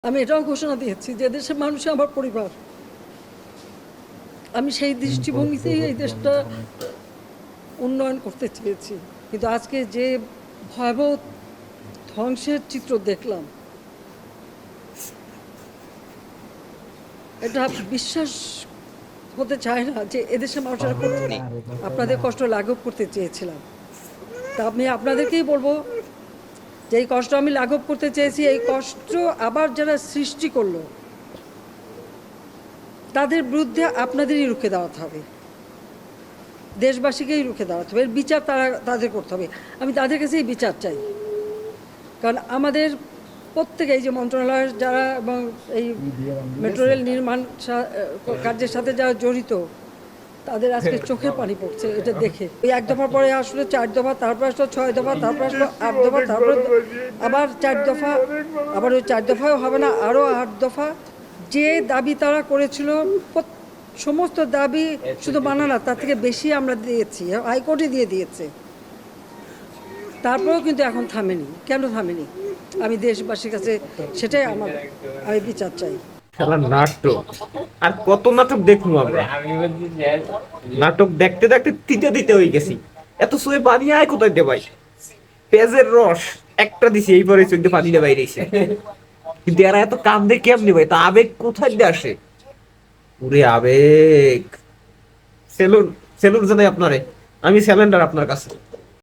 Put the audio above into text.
আমি এটাও ঘোষণা দিয়েছি যে দেশের মানুষ আমার পরিবার। আমি সেই দৃষ্টিভঙ্গিতেই এই দেশটা উন্নয়ন করতে চেয়েছি, কিন্তু আজকে যে ভয়াবহ ধ্বংসের চিত্র দেখলাম, এটা বিশ্বাস হতে চায় না যে এদেশের মানুষেরা করতে নেই। আপনাদের কষ্ট লাঘব করতে চেয়েছিলাম, তা আমি আপনাদেরকেই বলবো যে এই কষ্ট আমি লাঘব করতে চেয়েছি। এই কষ্ট আবার যারা সৃষ্টি করলো তাদের বিরুদ্ধে আপনাদেরই রুখে দাঁড়াতে হবে, দেশবাসীকেই রুখে দাঁড়াতে হবে। এর বিচার তাদের করতে হবে। আমি তাদের কাছেই বিচার চাই, কারণ আমাদের প্রত্যেকে এই যে মন্ত্রণালয়ের যারা এবং এই মেট্রো রেল নির্মাণ কার্যের সাথে যারা জড়িত, তাদের আজকে চোখে পানি পড়ছে এটা দেখে। ওই এক দফা পরে আসলে 4 দফা, তারপর আসলো 6 দফা, তারপর আসলো 8 দফা, তারপর আবার 4 দফা, আবার ওই 4 দফাও হবে না, আরও 8 দফা। যে দাবি তারা করেছিল সমস্ত দাবি শুধু মানা না, তার থেকে বেশি আমরা দিয়েছি, হাইকোর্টে দিয়ে দিয়েছে। তারপরেও কিন্তু এখন থামেনি। কেন থামেনি? আমি দেশবাসীর কাছে সেটাই আমি বিচার চাই। নাটক আর কত নাটক দেখবো আমরা। নাটক দেখতে দেখতে তিতে দিতে হয়ে গেছি। এত সুয়ে পানি আয় কোথায় দে ভাই? পেঁয়াজের রস একটা দিছি, এই পরে চোখ দিয়ে পানি দিয়ে বাইরেছে। কিন্তু এরা এত কান্দে কেমনি ভাই? তা আবেগ কোথায় দিয়ে আসে? ওরে আবেগ! সেলুন সেলুন জানাই আপনারে, আমি স্যালেন্ডার আপনার কাছে।